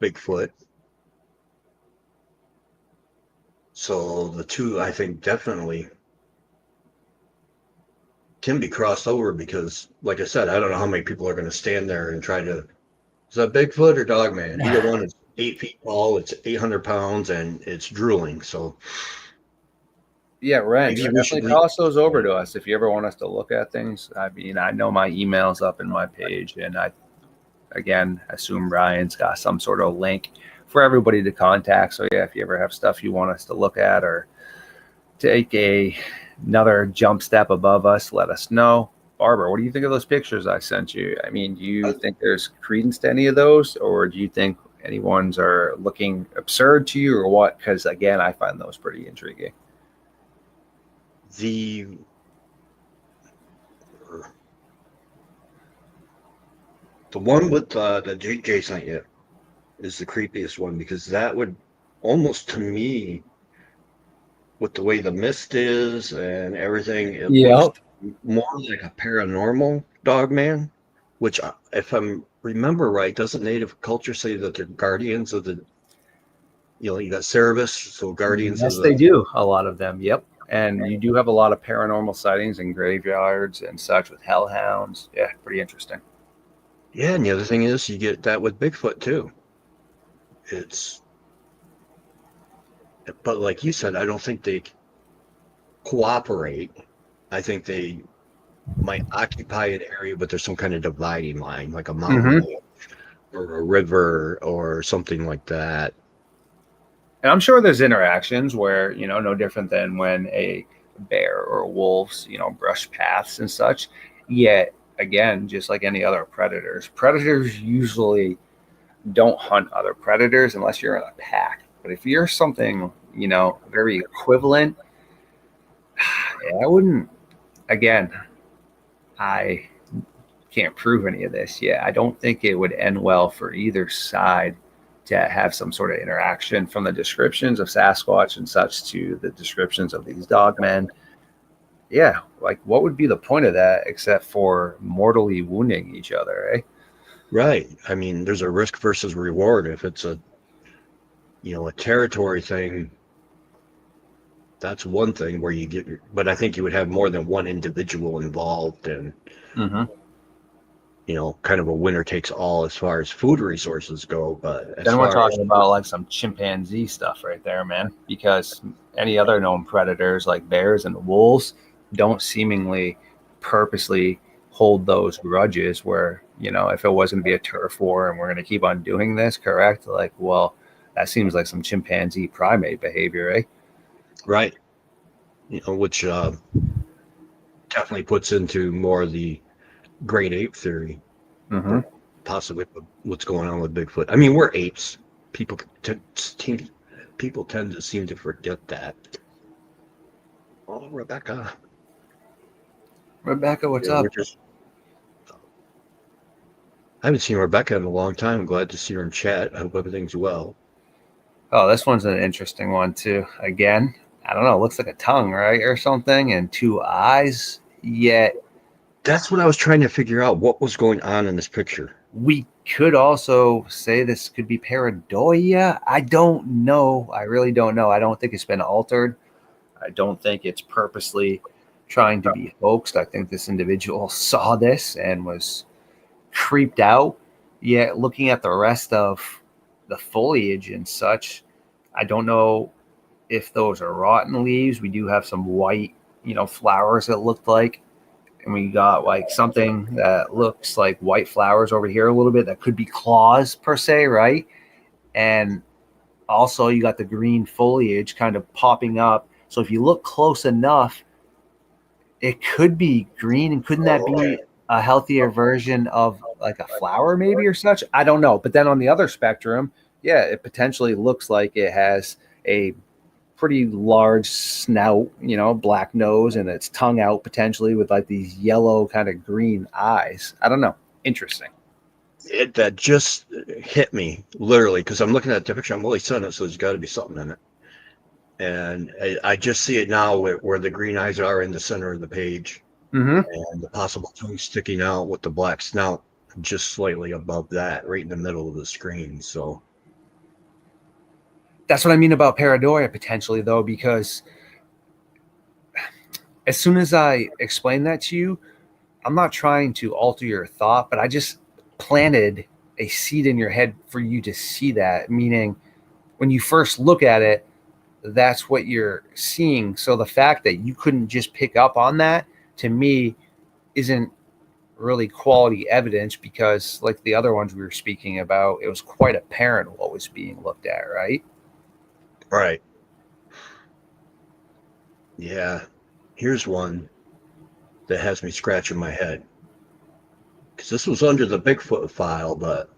Bigfoot. So the two, I think, definitely can be crossed over because, like I said, I don't know how many people are going to stand there and try to, is that Bigfoot or Dogman? Either one is 8 feet tall, it's 800 pounds, and it's drooling. So Yeah, Wrench, maybe we should definitely leave. toss those over to us if you ever want us to look at things. I mean, I know my email's up in my page, and I, again, assume Ryan's got some sort of link for everybody to contact. So, yeah, if you ever have stuff you want us to look at or take another jump step above us, let us know. Barbara, what do you think of those pictures I sent you? I mean, do you think there's credence to any of those, or do you think anyone's are looking absurd to you, or what? Because, again, I find those pretty intriguing. The one with the JJ sent you is the creepiest one because that would almost to me, with the way the mist is and everything, it looks Yep. more like a paranormal dogman. Which, if I remember right, doesn't Native culture say that they're guardians of the, you got Cerebus, so guardians of Yes, they the. do. A lot of them. Yep. And you do have a lot of paranormal sightings in graveyards and such with hellhounds. Yeah, pretty interesting. Yeah, and the other thing is you get that with Bigfoot too. It's, but like you said, I don't think they cooperate. I think they might occupy an area, but there's some kind of dividing line, like a mountain Mm-hmm. or a river or something like that. And I'm sure there's interactions where, no different than when a bear or wolves, brush paths and such. Yet, again, just like any other predators usually don't hunt other predators unless you're in a pack. But if you're something, very equivalent, I wouldn't, again, I can't prove any of this yet. I don't think it would end well for either side to have some sort of interaction from the descriptions of Sasquatch and such to the descriptions of these dogmen. Yeah, like what would be the point of that except for mortally wounding each other, eh? Right. I mean, there's a risk versus reward. If it's a territory thing, that's one thing where you get, but I think you would have more than one individual involved and, Mm-hmm. kind of a winner takes all as far as food resources go. But as Then we're far as, talking about like some chimpanzee stuff right there, man, because any other known predators like bears and wolves don't seemingly purposely hold those grudges where, if it was going to be a turf war and we're going to keep on doing this, correct? Like, well, that seems like some chimpanzee primate behavior, eh? right, which definitely puts into more of the great ape theory, Mm-hmm. possibly what's going on with Bigfoot. I mean, we're apes. People people tend to seem to forget that. Oh, Rebecca. Rebecca, what's Yeah, up? I haven't seen Rebecca in a long time. I'm glad to see her in chat. I hope everything's well. Oh, this one's an interesting one too. Again, I don't know, it looks like a tongue, right? Or something, and two eyes. Yet That's what I was trying to figure out. What was going on in this picture? we could also say this could be pareidoia. I don't know. I really don't know. I don't think it's been altered. I don't think it's purposely trying to be hoaxed. I think this individual saw this and was creeped out. Yet looking at the rest of the foliage and such, I don't know if those are rotten leaves. We do have some white, flowers that looked like, and we got like something that looks like white flowers over here a little bit that could be claws per se, right? And also you got the green foliage kind of popping up. So if you look close enough, it could be green, and couldn't that be a healthier version of like a flower maybe or such? I don't know. But then on the other spectrum, yeah, it potentially looks like it has a pretty large snout, black nose, and its tongue out potentially with like these yellow kind of green eyes. I don't know. Interesting. That just hit me literally because I'm looking at the picture. I'm only seeing it, so there's got to be something in it. And I just see it now where the green eyes are in the center of the page, Mm-hmm. and the possible tongue sticking out with the black snout just slightly above that, right in the middle of the screen. So That's what I mean about pareidoia potentially, though, because as soon as I explain that to you, I'm not trying to alter your thought, but I just planted a seed in your head for you to see that. Meaning, when you first look at it, that's what you're seeing. So the fact that you couldn't just pick up on that, to me, isn't really quality evidence because, like the other ones we were speaking about, it was quite apparent what was being looked at, right? right, yeah. Here's one that has me scratching my head because this was under the Bigfoot file, but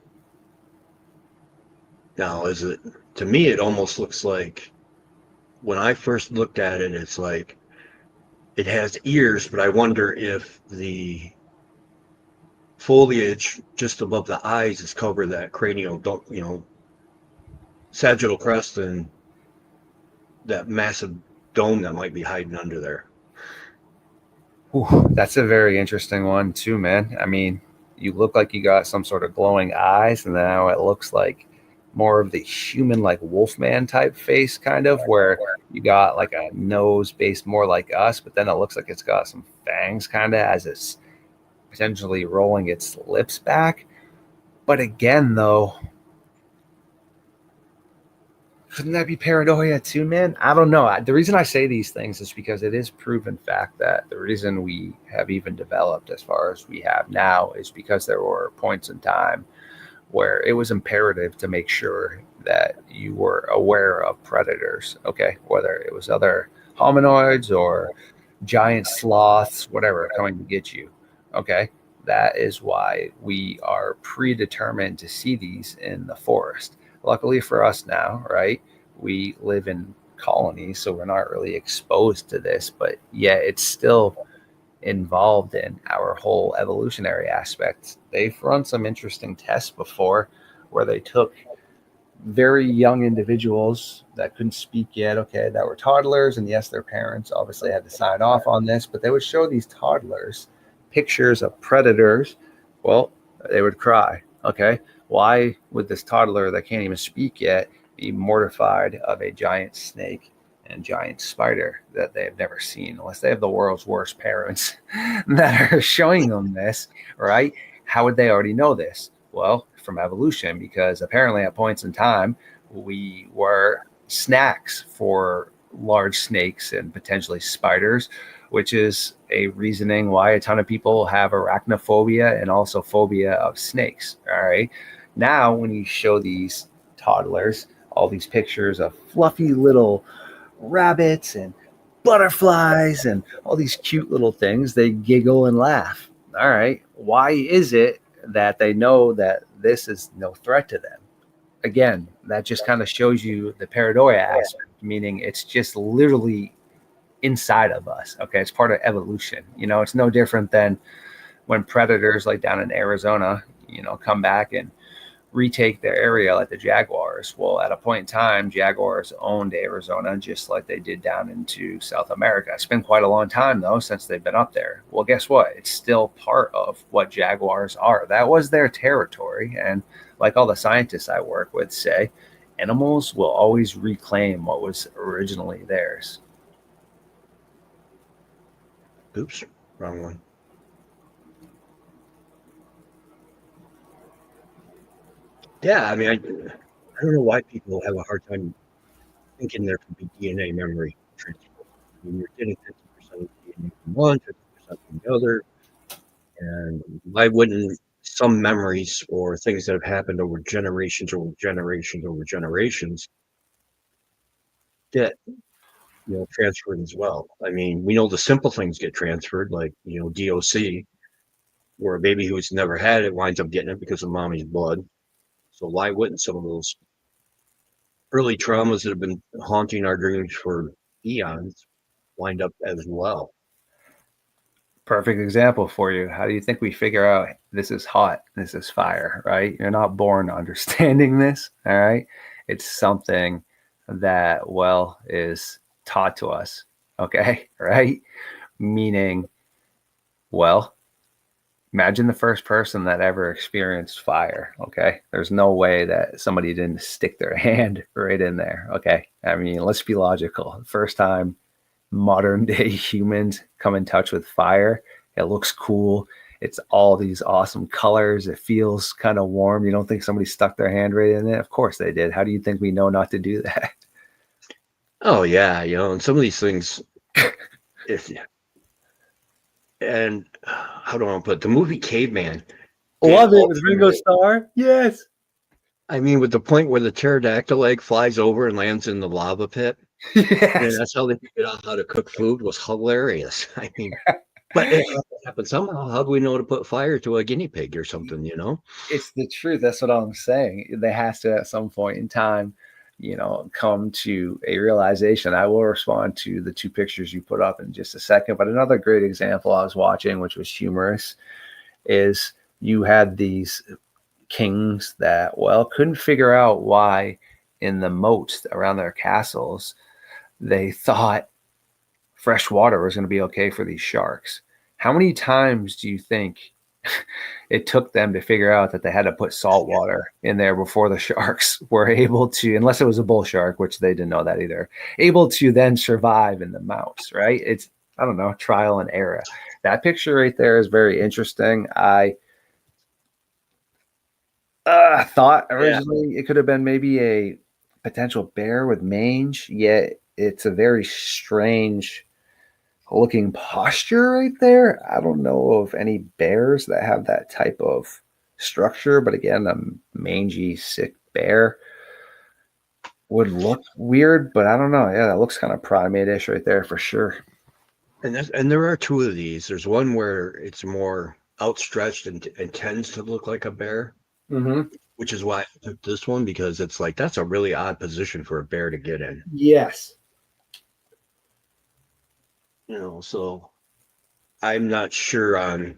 now is it? To me, it almost looks like when I first looked at it, it's like it has ears, but I wonder if the foliage just above the eyes is covered that cranial, sagittal crest and that massive dome that might be hiding under there. Ooh, that's a very interesting one too, man. I mean, you look like you got some sort of glowing eyes, and now it looks like more of the human, like Wolfman type face, kind of, where you got like a nose based more like us, but then it looks like it's got some fangs, kind of, as it's potentially rolling its lips back. But again, though, couldn't that be paranoia too, man? I don't know. The reason I say these things is because it is proven fact that the reason we have even developed as far as we have now is because there were points in time where it was imperative to make sure that you were aware of predators, okay? Whether it was other hominoids or giant sloths, whatever, coming to get you, okay? That is why we are predetermined to see these in the forest. Luckily for us now, right? We live in colonies, so we're not really exposed to this, but yet it's still involved in our whole evolutionary aspect. They've run some interesting tests before where they took very young individuals that couldn't speak yet, okay, that were toddlers, and yes, their parents obviously had to sign off on this, but they would show these toddlers pictures of predators. Well, they would cry, okay? Why would this toddler that can't even speak yet be mortified of a giant snake and giant spider that they have never seen, unless they have the world's worst parents that are showing them this, right? How would they already know this? Well, from evolution, because apparently at points in time, we were snacks for large snakes and potentially spiders, which is a reasoning why a ton of people have arachnophobia and also phobia of snakes. All right. Now, when you show these toddlers all these pictures of fluffy little rabbits and butterflies and all these cute little things, they giggle and laugh. All right. Why is it that they know that this is no threat to them? Again, that just kind of shows you the paranoia aspect, meaning it's just literally inside of us. Okay. It's part of evolution. It's no different than when predators like down in Arizona, come back and retake their area like the jaguars. Well, at a point in time, jaguars owned Arizona just like they did down into South America. It's been quite a long time, though, since they've been up there. Well, guess what? It's still part of what jaguars are. That was their territory. And like all the scientists I work with say, animals will always reclaim what was originally theirs. Oops, wrong one. Yeah, I mean, I don't know why people have a hard time thinking there could be DNA memory transfer. I mean, you're getting 50% of DNA from one, 50% from the other. And why wouldn't some memories or things that have happened over generations get transferred as well? I mean, we know the simple things get transferred, like DOC, where a baby who's never had it winds up getting it because of mommy's blood. So why wouldn't some of those early traumas that have been haunting our dreams for eons wind up as well? Perfect example for you. How do you think we figure out this is hot, this is fire, right? You're not born understanding this, all right? It's something that, is taught to us, okay, right? Meaning, imagine the first person that ever experienced fire, okay? There's no way that somebody didn't stick their hand right in there, okay? I mean, let's be logical. First time modern day humans come in touch with fire, it looks cool. It's all these awesome colors. It feels kind of warm. You don't think somebody stuck their hand right in it? Of course they did. How do you think we know not to do that? Oh, yeah, and some of these things, and how do I put it? The movie Caveman. Love it with Ringo Starr. Yes. I mean, with the point where the pterodactyl egg flies over and lands in the lava pit. Yes. And that's how they figured out how to cook food was hilarious. I mean, but it happened somehow. How do we know to put fire to a guinea pig or something, It's the truth. That's what I'm saying. They has to, at some point in time, come to a realization. I will respond to the two pictures you put up in just a second. But another great example I was watching, which was humorous, is you had these kings that, well, couldn't figure out why in the moats around their castles they thought fresh water was going to be okay for these sharks. How many times do you think it took them to figure out that they had to put salt water in there before the sharks were able to, unless it was a bull shark, which they didn't know that either, able to then survive in the mounts, right? It's, I don't know, trial and error. That picture right there is very interesting. I thought Yeah. originally it could have been maybe a potential bear with mange, yet it's a very strange looking posture right there. I don't know of any bears that have that type of structure, but again, a mangy, sick bear would look weird, but I don't know. Yeah, that looks kind of primate-ish right there for sure. And there are two of these. There's one where it's more outstretched and tends to look like a bear, Mm-hmm. which is why I took this one, because it's like that's a really odd position for a bear to get in. Yes. So I'm not sure on.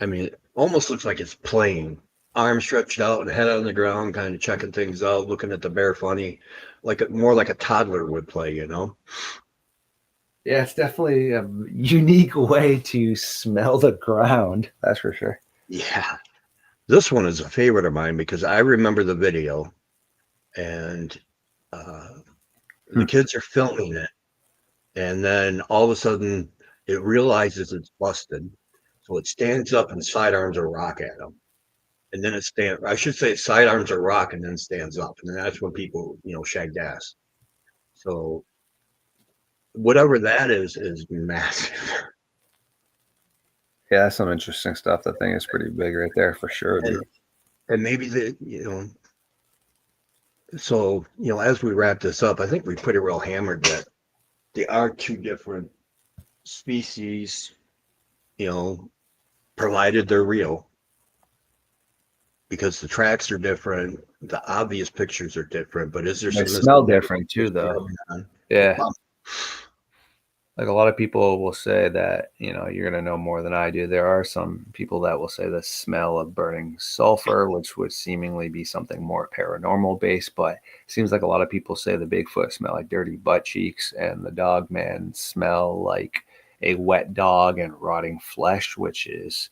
I mean, it almost looks like it's playing, arms stretched out and head on the ground, kind of checking things out, looking at the bear funny, more like a toddler would play. Yeah, it's definitely a unique way to smell the ground. That's for sure. Yeah. This one is a favorite of mine because I remember the video, and the kids are filming it, and then all of a sudden it realizes it's busted, so it stands up and sidearms a rock at them, and then I should say sidearms a rock and then stands up, and then that's when people shagged ass. So whatever that is massive. Yeah, that's some interesting stuff. That thing is pretty big right there for sure, dude. And maybe so as we wrap this up, I think we pretty well hammered that they are two different species, provided they're real, because the tracks are different, the obvious pictures are different, but is there They some smell different too, though. going on? Yeah. Like a lot of people will say that, you're going to know more than I do. There are some people that will say the smell of burning sulfur, which would seemingly be something more paranormal based, but it seems like a lot of people say the Bigfoot smell like dirty butt cheeks and the Dogman smell like a wet dog and rotting flesh, which is,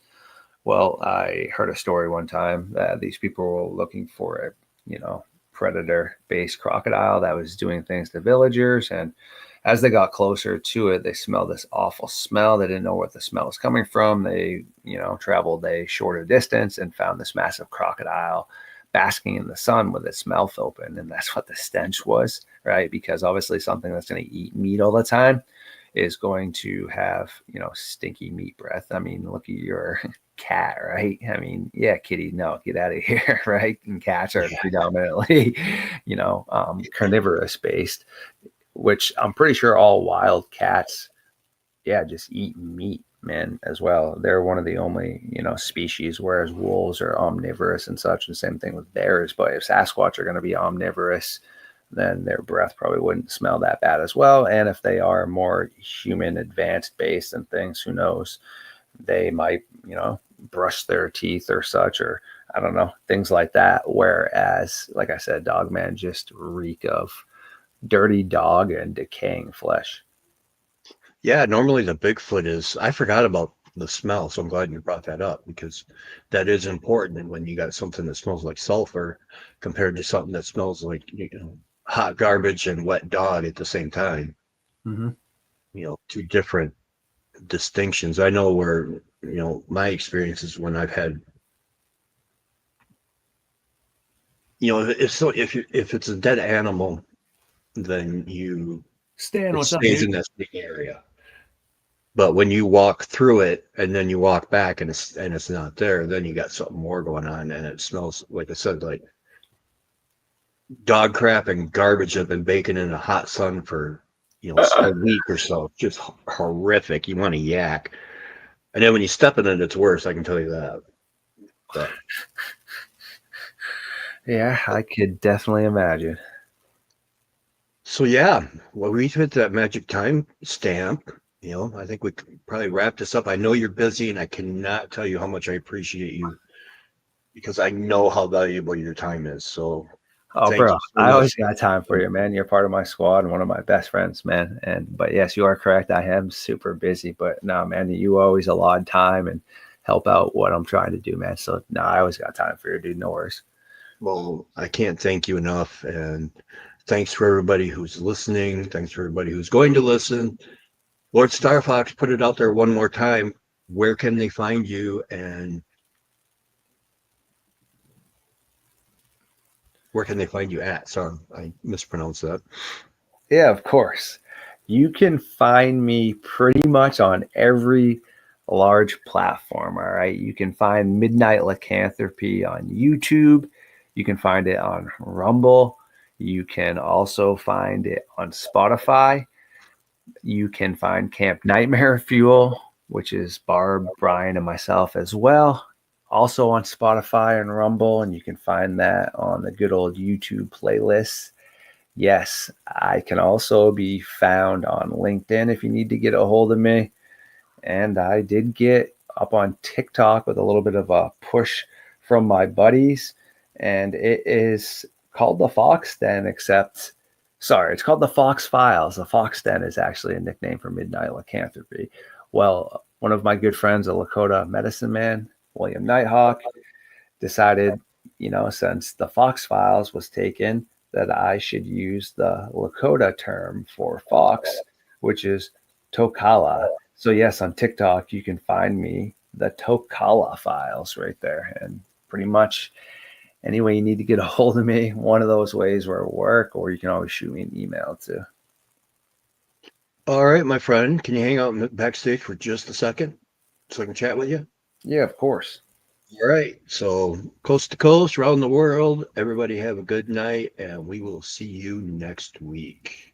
well, I heard a story one time that these people were looking for a, predator based crocodile that was doing things to villagers, and as they got closer to it, they smelled this awful smell. They didn't know where the smell was coming from. They, traveled a shorter distance and found this massive crocodile basking in the sun with its mouth open. And that's what the stench was, right? Because obviously something that's going to eat meat all the time is going to have, stinky meat breath. I mean, look at your cat, right? I mean, yeah, kitty, no, get out of here, right? And cats are predominantly, carnivorous based, which I'm pretty sure all wild cats, just eat meat, man, as well. They're one of the only, species, whereas wolves are omnivorous and such. The same thing with bears. But if Sasquatch are going to be omnivorous, then their breath probably wouldn't smell that bad as well. And if they are more human advanced based and things, who knows, they might, brush their teeth or such, or I don't know, things like that. Whereas, like I said, Dogman just reek of dirty dog and decaying flesh. Yeah, normally the Bigfoot I forgot about the smell, so I'm glad you brought that up, because that is important. And when you got something that smells like sulfur compared to something that smells like hot garbage and wet dog at the same time, Mm-hmm. two different distinctions. I know where my experiences when I've had if it's a dead animal, then Stan, it what's up, stays dude? in that same area. But when you walk through it and then you walk back and it's not there, then you got something more going on, and it smells, like I said, like dog crap and garbage that have been baking in the hot sun for a week or so. Just horrific. You want to yak. And then when you step in it, it's worse. I can tell you that. But Yeah, I could definitely imagine. so yeah, well, we hit that magic time stamp. I think we could probably wrap this up. I know you're busy, and I cannot tell you how much I appreciate you because I know how valuable your time is. So Oh, thank bro, you so I much. always got time for you, man. You're part of my squad and one of my best friends, man. But yes, you are correct. I am super busy, but no, man, you always allot time and help out what I'm trying to do, man. So no, I always got time for you, dude. No worries. Well, I can't thank you enough. And thanks for everybody who's listening. Thanks for everybody who's going to listen. Lord Star Fox, put it out there one more time. Where can they find you, and where can they find you at? Sorry, I mispronounced that. Yeah, of course. You can find me pretty much on every large platform. All right. You can find Midnight Lycanthropy on YouTube. You can find it on Rumble. You can also find it on Spotify. You can find Camp Nightmare Fuel, which is Barb, Brian, and myself as well. Also on Spotify and Rumble. And you can find that on the good old YouTube playlist. Yes, I can also be found on LinkedIn if you need to get a hold of me. And I did get up on TikTok with a little bit of a push from my buddies. And it is called the Fox Den, it's called the Fox Files. The Fox Den is actually a nickname for Midnight Lycanthropy. Well, one of my good friends, a Lakota medicine man, William Nighthawk, decided, since the Fox Files was taken, that I should use the Lakota term for fox, which is Tokala. So yes, on TikTok you can find me the Tokala Files right there, and pretty much any way you need to get a hold of me, one of those ways will work, or you can always shoot me an email too. All right, my friend, can you hang out backstage for just a second so I can chat with you? Yeah, of course. All right. So, coast to coast, around the world, everybody have a good night, and we will see you next week.